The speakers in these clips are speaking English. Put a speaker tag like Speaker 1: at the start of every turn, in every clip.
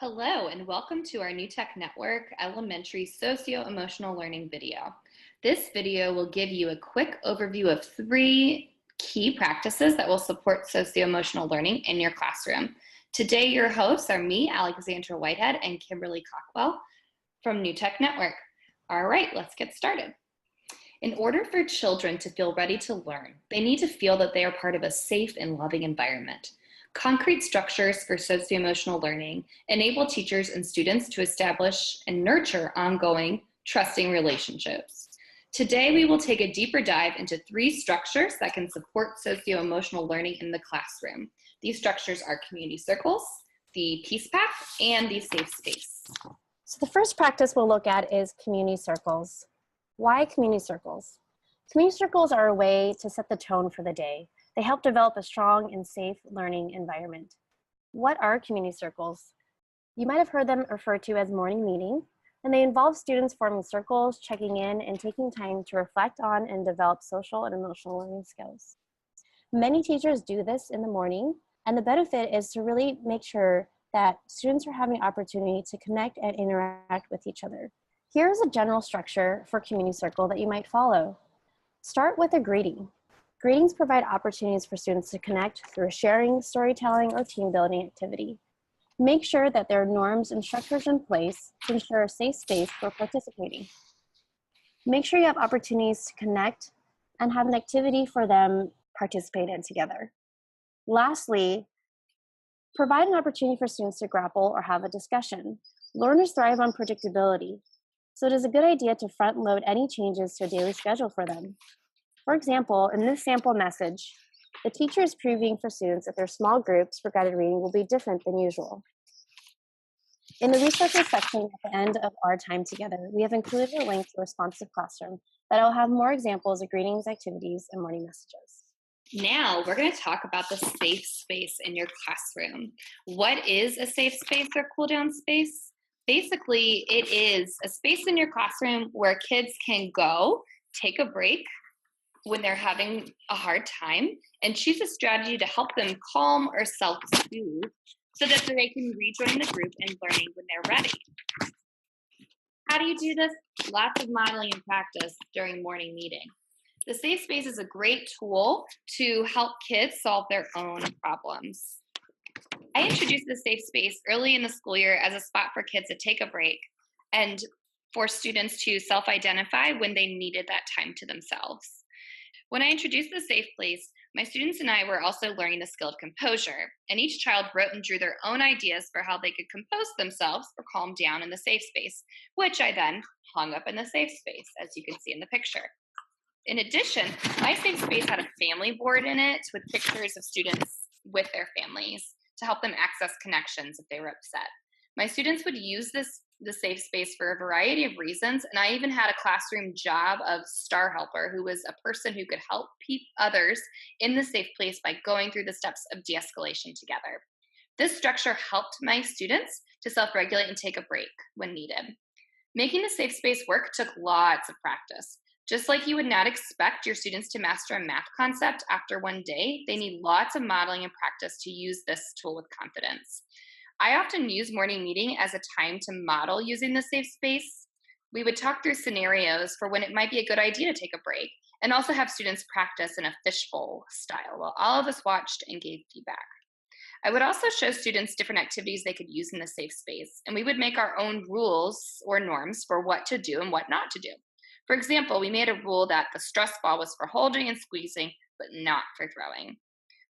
Speaker 1: Hello, and welcome to our New Tech Network Elementary Socio-Emotional Learning video. This video will give you a quick overview of 3 key practices that will support socio-emotional learning in your classroom. Today, your hosts are me, Alexandra Whitehead, and Kimberly Cockwell from New Tech Network. All right, let's get started. In order for children to feel ready to learn, they need to feel that they are part of a safe and loving environment. Concrete structures for socio-emotional learning enable teachers and students to establish and nurture ongoing, trusting relationships. Today, we will take a deeper dive into 3 structures that can support socio-emotional learning in the classroom. These structures are community circles, the peace path, and the safe space.
Speaker 2: So the first practice we'll look at is community circles. Why community circles? Community circles are a way to set the tone for the day. They help develop a strong and safe learning environment. What are community circles? You might have heard them referred to as morning meeting, and they involve students forming circles, checking in, and taking time to reflect on and develop social and emotional learning skills. Many teachers do this in the morning, and the benefit is to really make sure that students are having opportunity to connect and interact with each other. Here's a general structure for community circle that you might follow. Start with a greeting. Greetings provide opportunities for students to connect through sharing, storytelling, or team building activity. Make sure that there are norms and structures in place to ensure a safe space for participating. Make sure you have opportunities to connect and have an activity for them to participate in together. Lastly, provide an opportunity for students to grapple or have a discussion. Learners thrive on predictability, so it is a good idea to front load any changes to a daily schedule for them. For example, in this sample message, the teacher is previewing for students that their small groups for guided reading will be different than usual. In the resources section at the end of our time together, we have included a link to Responsive Classroom that will have more examples of greetings, activities, and morning messages.
Speaker 1: Now, we're going to talk about the safe space in your classroom. What is a safe space or cool down space? Basically, it is a space in your classroom where kids can go, take a break when they're having a hard time, and choose a strategy to help them calm or self-soothe so that they can rejoin the group and learning when they're ready. How do you do this? Lots of modeling and practice during morning meeting. The safe space is a great tool to help kids solve their own problems. I introduced the safe space early in the school year as a spot for kids to take a break and for students to self-identify when they needed that time to themselves. When I introduced the safe place, my students and I were also learning the skill of composure, and each child wrote and drew their own ideas for how they could compose themselves or calm down in the safe space, which I then hung up in the safe space, as you can see in the picture. In addition, my safe space had a family board in it with pictures of students with their families to help them access connections if they were upset. My students would use the safe space for a variety of reasons, and I even had a classroom job of star helper, who was a person who could help others in the safe place by going through the steps of de-escalation together. This structure helped my students to self-regulate and take a break when needed. Making the safe space work took lots of practice. Just like you would not expect your students to master a math concept after one day, they need lots of modeling and practice to use this tool with confidence. I often use morning meeting as a time to model using the safe space. We would talk through scenarios for when it might be a good idea to take a break, and also have students practice in a fishbowl style while all of us watched and gave feedback. I would also show students different activities they could use in the safe space, and we would make our own rules or norms for what to do and what not to do. For example, we made a rule that the stress ball was for holding and squeezing, but not for throwing.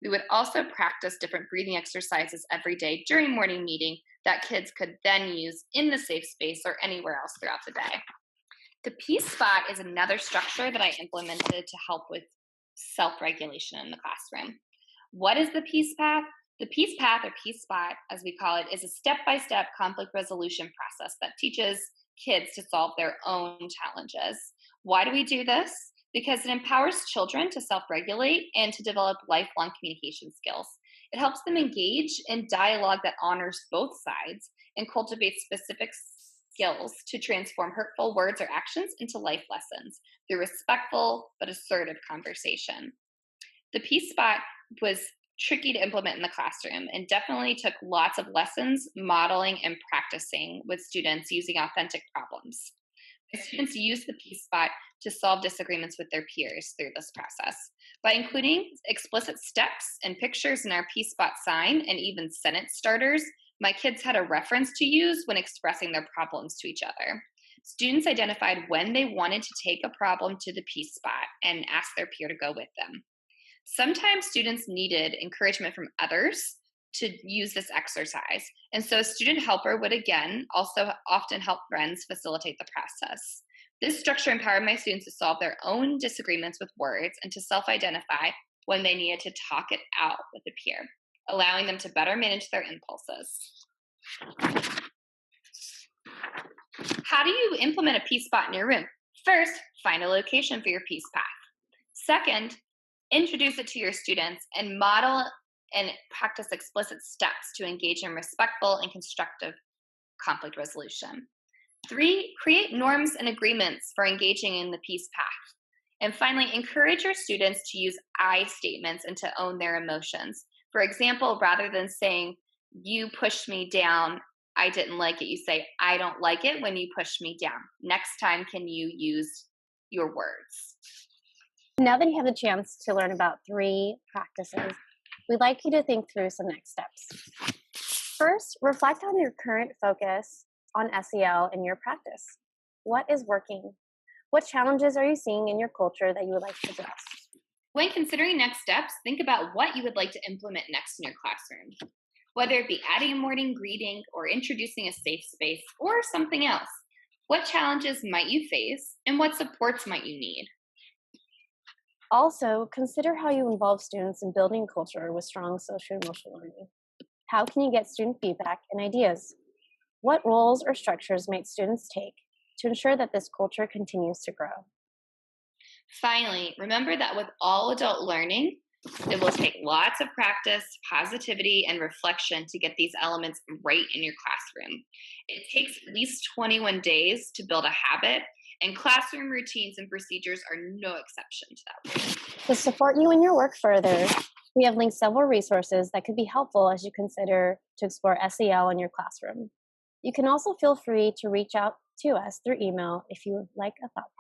Speaker 1: We would also practice different breathing exercises every day during morning meeting that kids could then use in the safe space or anywhere else throughout the day. The peace spot is another structure that I implemented to help with self-regulation in the classroom. What is the peace path? The peace path, or peace spot, as we call it, is a step-by-step conflict resolution process that teaches kids to solve their own challenges. Why do we do this? Because it empowers children to self-regulate and to develop lifelong communication skills. It helps them engage in dialogue that honors both sides and cultivates specific skills to transform hurtful words or actions into life lessons through respectful but assertive conversation. The peace spot was tricky to implement in the classroom and definitely took lots of lessons, modeling, and practicing with students using authentic problems. The students used the Peace Spot to solve disagreements with their peers through this process. By including explicit steps and pictures in our Peace Spot sign and even sentence starters, my kids had a reference to use when expressing their problems to each other. Students identified when they wanted to take a problem to the Peace Spot and ask their peer to go with them. Sometimes students needed encouragement from others to use this exercise. And so a student helper would again also often help friends facilitate the process. This structure empowered my students to solve their own disagreements with words and to self identify when they needed to talk it out with a peer, allowing them to better manage their impulses. How do you implement a peace spot in your room? First, find a location for your peace path. Second, introduce it to your students and model and practice explicit steps to engage in respectful and constructive conflict resolution. 3, create norms and agreements for engaging in the peace path. And finally, encourage your students to use I statements and to own their emotions. For example, rather than saying, you pushed me down, I didn't like it, you say, I don't like it when you push me down. Next time, can you use your words?
Speaker 2: Now that you have the chance to learn about 3 practices, we'd like you to think through some next steps. First, reflect on your current focus on SEL in your practice. What is working? What challenges are you seeing in your culture that you would like to address?
Speaker 1: When considering next steps, think about what you would like to implement next in your classroom. Whether it be adding a morning greeting or introducing a safe space or something else, what challenges might you face and what supports might you need?
Speaker 2: Also, consider how you involve students in building culture with strong social-emotional learning. How can you get student feedback and ideas? What roles or structures might students take to ensure that this culture continues to grow?
Speaker 1: Finally, remember that with all adult learning, it will take lots of practice, positivity, and reflection to get these elements right in your classroom. It takes at least 21 days to build a habit, and classroom routines and procedures are no exception to that rule.
Speaker 2: To support you in your work further, we have linked several resources that could be helpful as you consider to explore SEL in your classroom. You can also feel free to reach out to us through email if you would like a thought